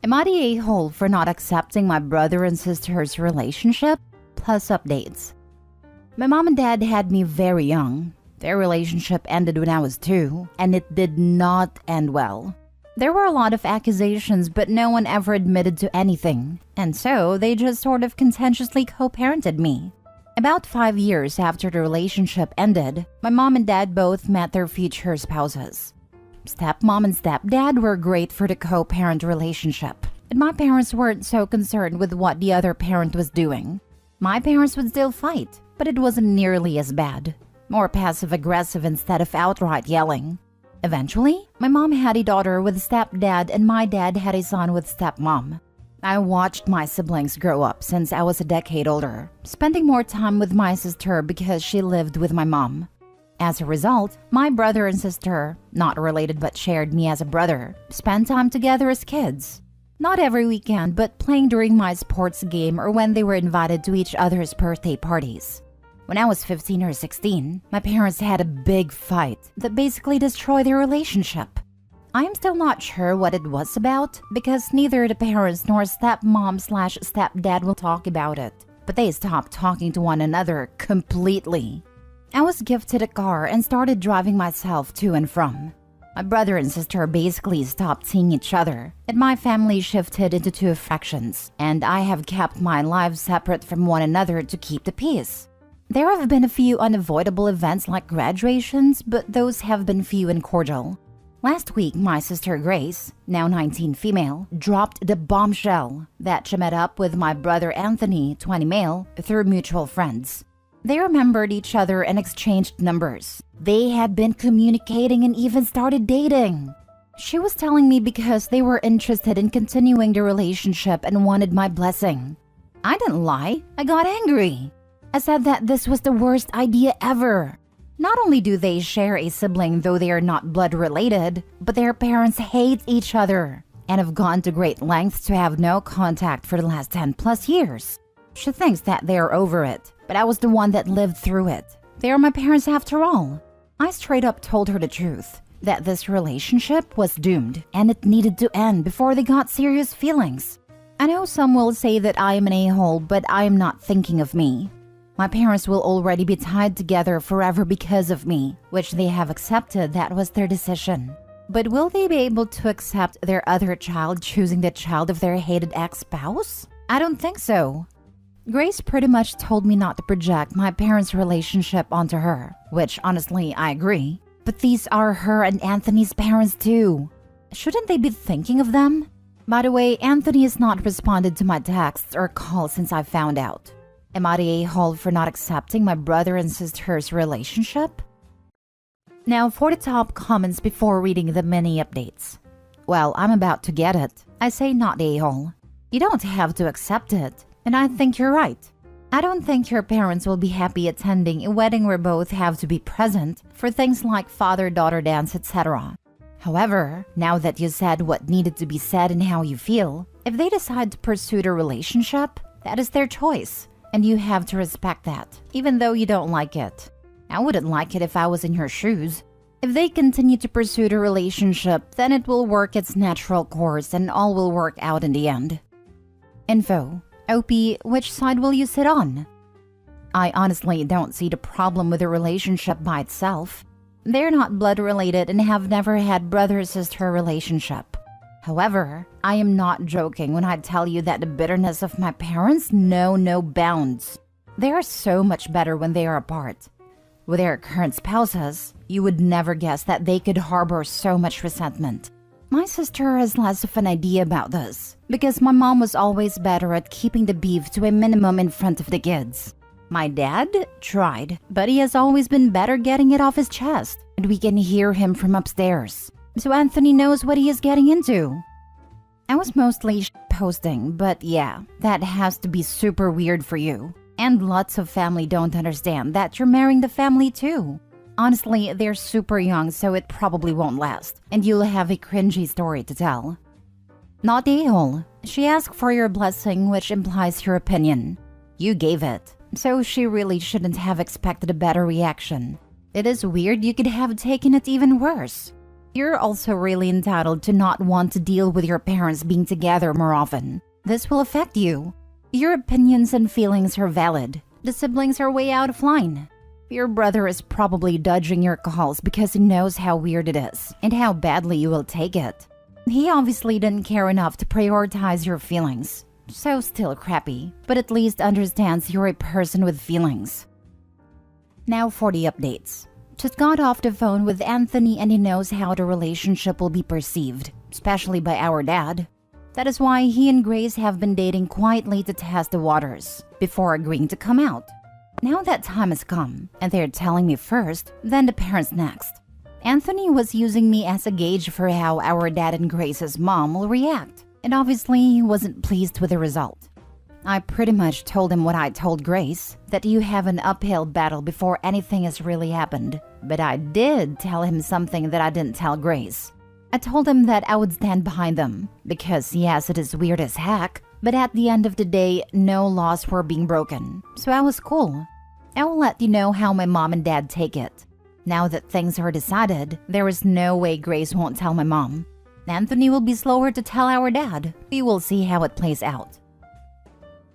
Am I the a-hole for not accepting my brother and sister's relationship? Plus updates. My mom and dad had me very young. Their relationship ended when I was 2, and it did not end well. There were a lot of accusations, but no one ever admitted to anything, and so they just sort of contentiously co-parented me. About 5 years after the relationship ended, my mom and dad both met their future spouses. Stepmom and stepdad were great for the co-parent relationship, and my parents weren't so concerned with what the other parent was doing. My parents would still fight, but it wasn't nearly as bad. More passive-aggressive instead of outright yelling. Eventually, my mom had a daughter with stepdad and my dad had a son with stepmom. I watched my siblings grow up since I was a decade older, spending more time with my sister because she lived with my mom. As a result, my brother and sister, not related but shared me as a brother, spent time together as kids. Not every weekend, but playing during my sports game or when they were invited to each other's birthday parties. When I was 15 or 16, my parents had a big fight that basically destroyed their relationship. I am still not sure what it was about because neither the parents nor stepmom/stepdad will talk about it, but they stopped talking to one another completely. I was gifted a car and started driving myself to and from. My brother and sister basically stopped seeing each other, and my family shifted into 2 fractions, and I have kept my lives separate from one another to keep the peace. There have been a few unavoidable events like graduations, but those have been few and cordial. Last week, my sister Grace, now 19 female, dropped the bombshell that she met up with my brother Anthony, 20 male, through mutual friends. They remembered each other and exchanged numbers. They had been communicating and even started dating. She was telling me because they were interested in continuing the relationship and wanted my blessing. I didn't lie. I got angry. I said that this was the worst idea ever. Not only do they share a sibling though they are not blood related, but their parents hate each other and have gone to great lengths to have no contact for the last 10 plus years. She thinks that they are over it, but I was the one that lived through it. They are my parents after all. I straight up told her the truth, that this relationship was doomed and it needed to end before they got serious feelings. I know some will say that I am an a-hole, but I am not thinking of me. My parents will already be tied together forever because of me, which they have accepted that was their decision. But will they be able to accept their other child choosing the child of their hated ex-spouse? I don't think so. Grace pretty much told me not to project my parents' relationship onto her, which honestly I agree. But these are her and Anthony's parents too. Shouldn't they be thinking of them? By the way, Anthony has not responded to my texts or calls since I found out. Am I the a-hole for not accepting my brother and sister's relationship? Now for the top comments before reading the mini updates. Well, I'm about to get it. I say not the a-hole. You don't have to accept it. And I think you're right. I don't think your parents will be happy attending a wedding where both have to be present for things like father-daughter dance, etc. However, now that you said what needed to be said and how you feel, if they decide to pursue the relationship, that is their choice. And you have to respect that, even though you don't like it. I wouldn't like it if I was in your shoes. If they continue to pursue the relationship, then it will work its natural course and all will work out in the end. Info. OP, which side will you sit on? I honestly don't see the problem with the relationship by itself. They're not blood related and have never had brother-sister relationship. However, I am not joking when I tell you that the bitterness of my parents know no bounds. They are so much better when they are apart. With their current spouses, you would never guess that they could harbor so much resentment. My sister has less of an idea about this, because my mom was always better at keeping the beef to a minimum in front of the kids. My dad tried, but he has always been better getting it off his chest, and we can hear him from upstairs. So Anthony knows what he is getting into. I was mostly posting, but yeah, that has to be super weird for you. And lots of family don't understand that you're marrying the family too. Honestly, they're super young, so it probably won't last, and you'll have a cringy story to tell. Not a-hole. She asked for your blessing, which implies your opinion. You gave it, so she really shouldn't have expected a better reaction. It is weird you could have taken it even worse. You're also really entitled to not want to deal with your parents being together more often. This will affect you. Your opinions and feelings are valid. The siblings are way out of line. Your brother is probably dodging your calls because he knows how weird it is and how badly you will take it. He obviously didn't care enough to prioritize your feelings. So still crappy, but at least understands you're a person with feelings. Now for the updates. Just got off the phone with Anthony and he knows how the relationship will be perceived, especially by our dad. That is why he and Grace have been dating quietly to test the waters before agreeing to come out. Now that time has come, and they're telling me first, then the parents next. Anthony was using me as a gauge for how our dad and Grace's mom will react, and obviously he wasn't pleased with the result. I pretty much told him what I told Grace, that you have an uphill battle before anything has really happened. But I did tell him something that I didn't tell Grace. I told him that I would stand behind them, because yes, it is weird as heck, but at the end of the day, no laws were being broken, so I was cool. I will let you know how my mom and dad take it. Now that things are decided, there is no way Grace won't tell my mom. Anthony will be slower to tell our dad. We will see how it plays out.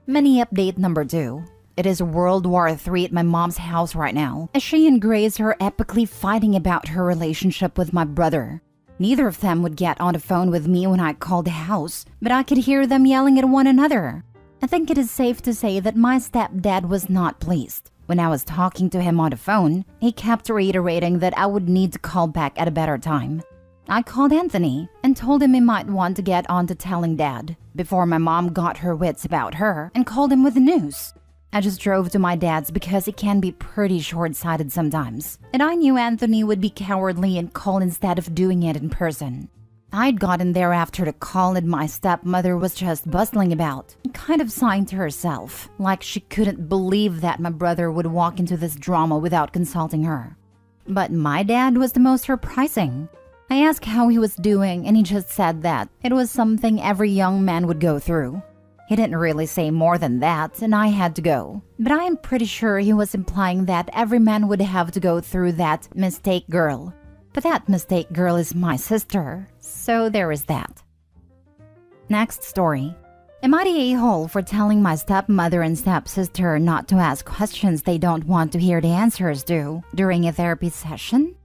Mini update number 2. It is World War III at my mom's house right now, as she and Grace are epically fighting about her relationship with my brother. Neither of them would get on the phone with me when I called the house, but I could hear them yelling at one another. I think it is safe to say that my stepdad was not pleased. When I was talking to him on the phone, he kept reiterating that I would need to call back at a better time. I called Anthony and told him he might want to get on to telling Dad before my mom got her wits about her and called him with the news. I just drove to my dad's because he can be pretty short-sighted sometimes, and I knew Anthony would be cowardly and call instead of doing it in person. I'd gotten there after the call and my stepmother was just bustling about, kind of sighing to herself, like she couldn't believe that my brother would walk into this drama without consulting her. But my dad was the most surprising. I asked how he was doing and he just said that it was something every young man would go through. He didn't really say more than that, and I had to go. But I am pretty sure he was implying that every man would have to go through that mistake girl. But that mistake girl is my sister, so there is that. Next story. Am I the a-hole for telling my stepmother and stepsister not to ask questions they don't want to hear the answers to during a therapy session?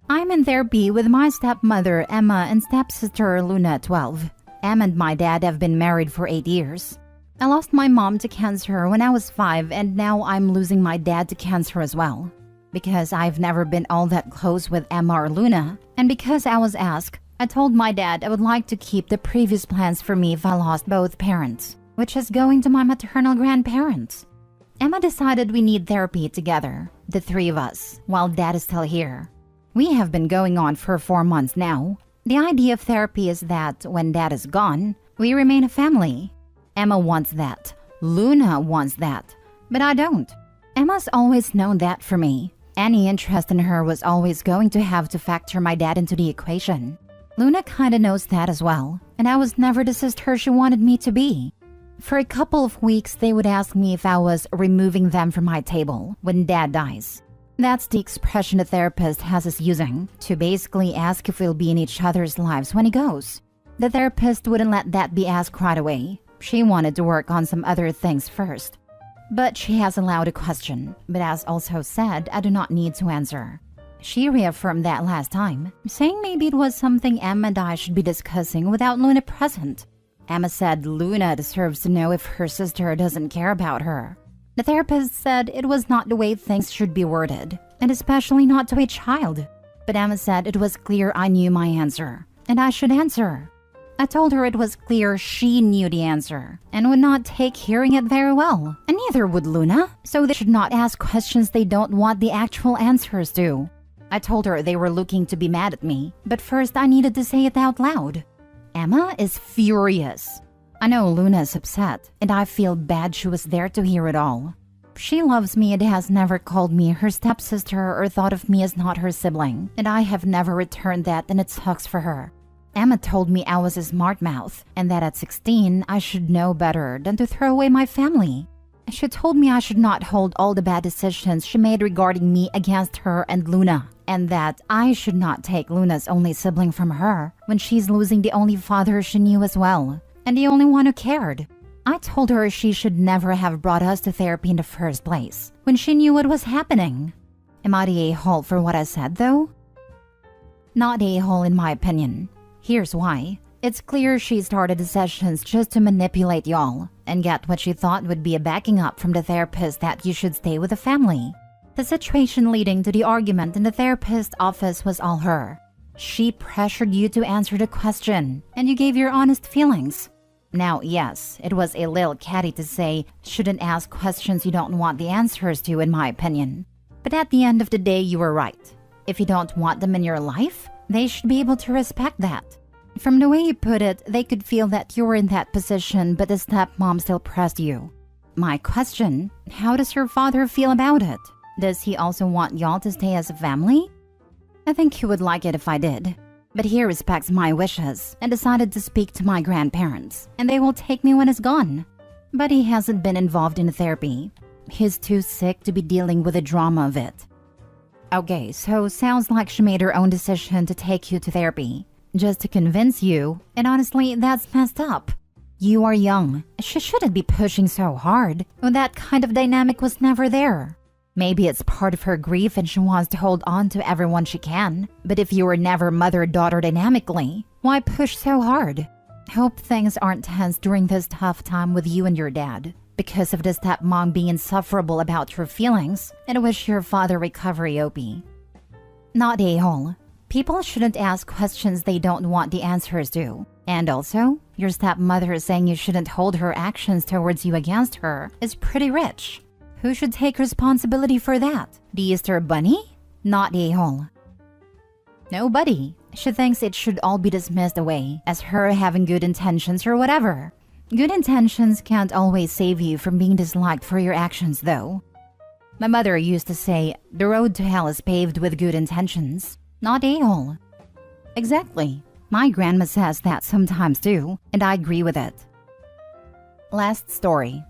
I'm in therapy with my stepmother Emma and stepsister Luna, 12. Em and my dad have been married for 8 years. I lost my mom to cancer when I was 5, and now I'm losing my dad to cancer as well. Because I've never been all that close with Emma or Luna, and because I was asked, I told my dad I would like to keep the previous plans for me if I lost both parents, which is going to my maternal grandparents. Emma decided we need therapy together, the 3 of us, while Dad is still here. We have been going on for 4 months now. The idea of therapy is that when Dad is gone, we remain a family. Emma wants that. Luna wants that. But I don't. Emma's always known that for me. Any interest in her was always going to have to factor my dad into the equation. Luna kinda knows that as well, and I was never the sister she wanted me to be. For a couple of weeks, they would ask me if I was removing them from my table when Dad dies. That's the expression a therapist has us using, to basically ask if we'll be in each other's lives when he goes. The therapist wouldn't let that be asked right away. She wanted to work on some other things first. But she has allowed a question, but as also said, I do not need to answer. She reaffirmed that last time, saying maybe it was something Emma and I should be discussing without Luna present. Emma said Luna deserves to know if her sister doesn't care about her. The therapist said it was not the way things should be worded, and especially not to a child. But Emma said it was clear I knew my answer, and I should answer. I told her it was clear she knew the answer, and would not take hearing it very well, and neither would Luna, so they should not ask questions they don't want the actual answers to. I told her they were looking to be mad at me, but first I needed to say it out loud. Emma is furious. I know Luna is upset, and I feel bad she was there to hear it all. She loves me and has never called me her stepsister or thought of me as not her sibling, and I have never returned that, and it sucks for her. Emma told me I was a smart mouth, and that at 16 I should know better than to throw away my family. She told me I should not hold all the bad decisions she made regarding me against her and Luna, and that I should not take Luna's only sibling from her when she's losing the only father she knew as well, and the only one who cared. I told her she should never have brought us to therapy in the first place when she knew what was happening. Am I the a-hole for what I said, though? Not a-hole in my opinion. Here's why. It's clear she started the sessions just to manipulate y'all and get what she thought would be a backing up from the therapist that you should stay with the family. The situation leading to the argument in the therapist's office was all her. She pressured you to answer the question, and you gave your honest feelings. Now, yes, it was a little catty to say, shouldn't ask questions you don't want the answers to, in my opinion. But at the end of the day, you were right. If you don't want them in your life, they should be able to respect that. From the way you put it, they could feel that you were in that position, but the stepmom still pressed you. My question, how does your father feel about it? Does he also want y'all to stay as a family? I think he would like it if I did. But he respects my wishes and decided to speak to my grandparents, and they will take me when it's gone. But he hasn't been involved in therapy. He's too sick to be dealing with the drama of it. Okay, so sounds like she made her own decision to take you to therapy, just to convince you, and honestly, that's messed up. You are young. She shouldn't be pushing so hard when that kind of dynamic was never there. Maybe it's part of her grief and she wants to hold on to everyone she can. But if you were never mother-daughter dynamically, why push so hard? Hope things aren't tense during this tough time with you and your dad because of the stepmom being insufferable about your feelings, and I wish your father recovery, Opie. Not a-hole. People shouldn't ask questions they don't want the answers to. And also, your stepmother saying you shouldn't hold her actions towards you against her is pretty rich. Who should take responsibility for that? The Easter Bunny? Not a-hole. Nobody. She thinks it should all be dismissed away as her having good intentions or whatever. Good intentions can't always save you from being disliked for your actions, though. My mother used to say, the road to hell is paved with good intentions. Not a-hole. Exactly. My grandma says that sometimes too, and I agree with it. Last story.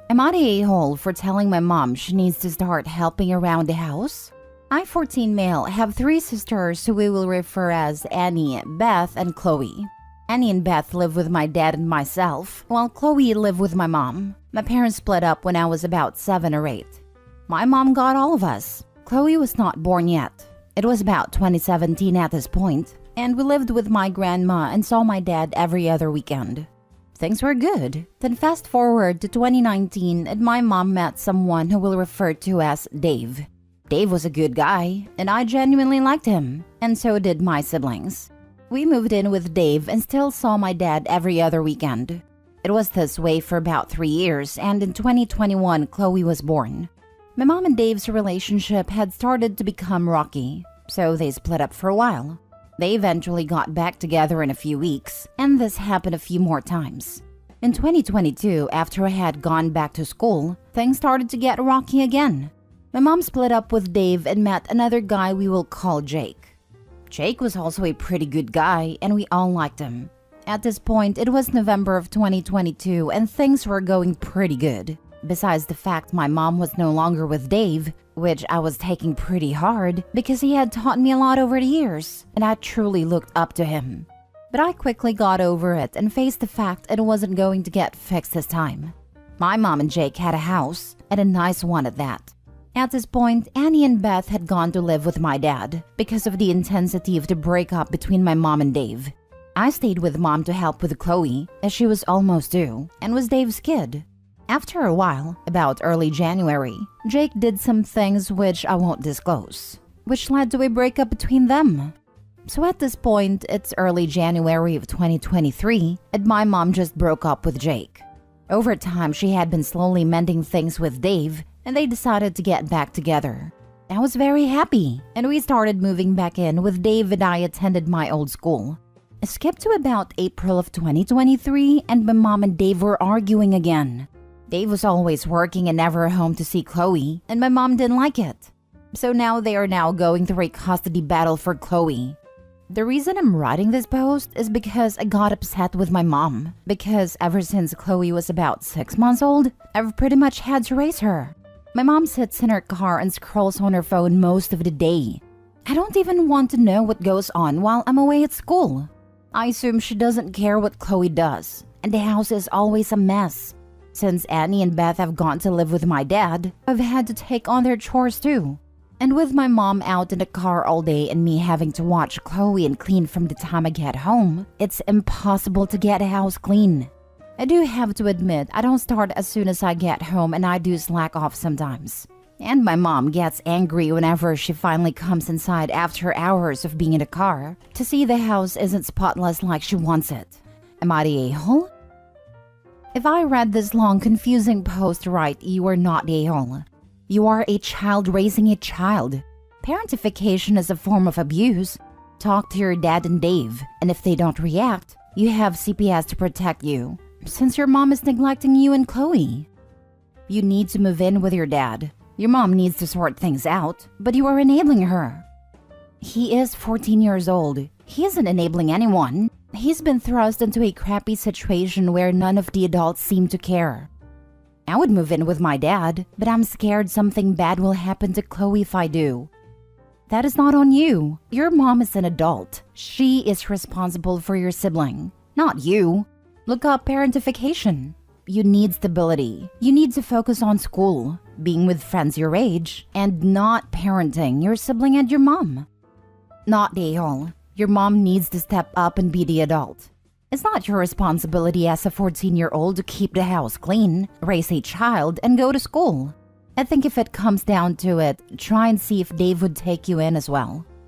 Am I the a-hole for telling my mom she needs to start helping around the house? I, 14 male, have 3 sisters who we will refer as Annie, Beth, and Chloe. Annie and Beth live with my dad and myself, while Chloe lived with my mom. My parents split up when I was about 7 or 8. My mom got all of us. Chloe was not born yet. It was about 2017 at this point, and we lived with my grandma and saw my dad every other weekend. Things were good. Then fast forward to 2019 and my mom met someone who we'll refer to as Dave. Dave was a good guy, and I genuinely liked him, and so did my siblings. We moved in with Dave and still saw my dad every other weekend. It was this way for about 3 years, and in 2021, Chloe was born. My mom and Dave's relationship had started to become rocky, so they split up for a while. They eventually got back together in a few weeks, and this happened a few more times. In 2022, after I had gone back to school, things started to get rocky again. My mom split up with Dave and met another guy we will call Jake. Jake was also a pretty good guy, and we all liked him. At this point, it was November of 2022, and things were going pretty good. Besides the fact my mom was no longer with Dave, which I was taking pretty hard because he had taught me a lot over the years, and I truly looked up to him. But I quickly got over it and faced the fact it wasn't going to get fixed this time. My mom and Jake had a house, and a nice one at that. At this point, Annie and Beth had gone to live with my dad because of the intensity of the breakup between my mom and Dave. I stayed with mom to help with Chloe, as she was almost due, and was Dave's kid. After a while, about early January, Jake did some things which I won't disclose, which led to a breakup between them. So at this point, it's early January of 2023, and my mom just broke up with Jake. Over time, she had been slowly mending things with Dave, and they decided to get back together. I was very happy, and we started moving back in with Dave and I attended my old school. Skip to about April of 2023, and my mom and Dave were arguing again. Dave was always working and never home to see Chloe, and my mom didn't like it. So now they are going through a custody battle for Chloe. The reason I'm writing this post is because I got upset with my mom. Because ever since Chloe was about 6 months old, I've pretty much had to raise her. My mom sits in her car and scrolls on her phone most of the day. I don't even want to know what goes on while I'm away at school. I assume she doesn't care what Chloe does, and the house is always a mess. Since Annie and Beth have gone to live with my dad, I've had to take on their chores too. And with my mom out in the car all day and me having to watch Chloe and clean from the time I get home, it's impossible to get a house clean. I do have to admit, I don't start as soon as I get home and I do slack off sometimes. And my mom gets angry whenever she finally comes inside after hours of being in the car to see the house isn't spotless like she wants it. Am I the a-hole? If I read this long, confusing post right, you are not the a-hole. You are a child raising a child. Parentification is a form of abuse. Talk to your dad and Dave, and if they don't react, you have CPS to protect you, since your mom is neglecting you and Chloe. You need to move in with your dad. Your mom needs to sort things out, but you are enabling her. He is 14 years old. He isn't enabling anyone. He's been thrust into a crappy situation where none of the adults seem to care. I would move in with my dad, but I'm scared something bad will happen to Chloe if I do. That is not on you. Your mom is an adult. She is responsible for your sibling, not you. Look up parentification. You need stability. You need to focus on school, being with friends your age, and not parenting your sibling and your mom. Not the a-hole. Your mom needs to step up and be the adult. It's not your responsibility as a 14-year-old to keep the house clean, raise a child, and go to school. I think if it comes down to it, try and see if Dave would take you in as well.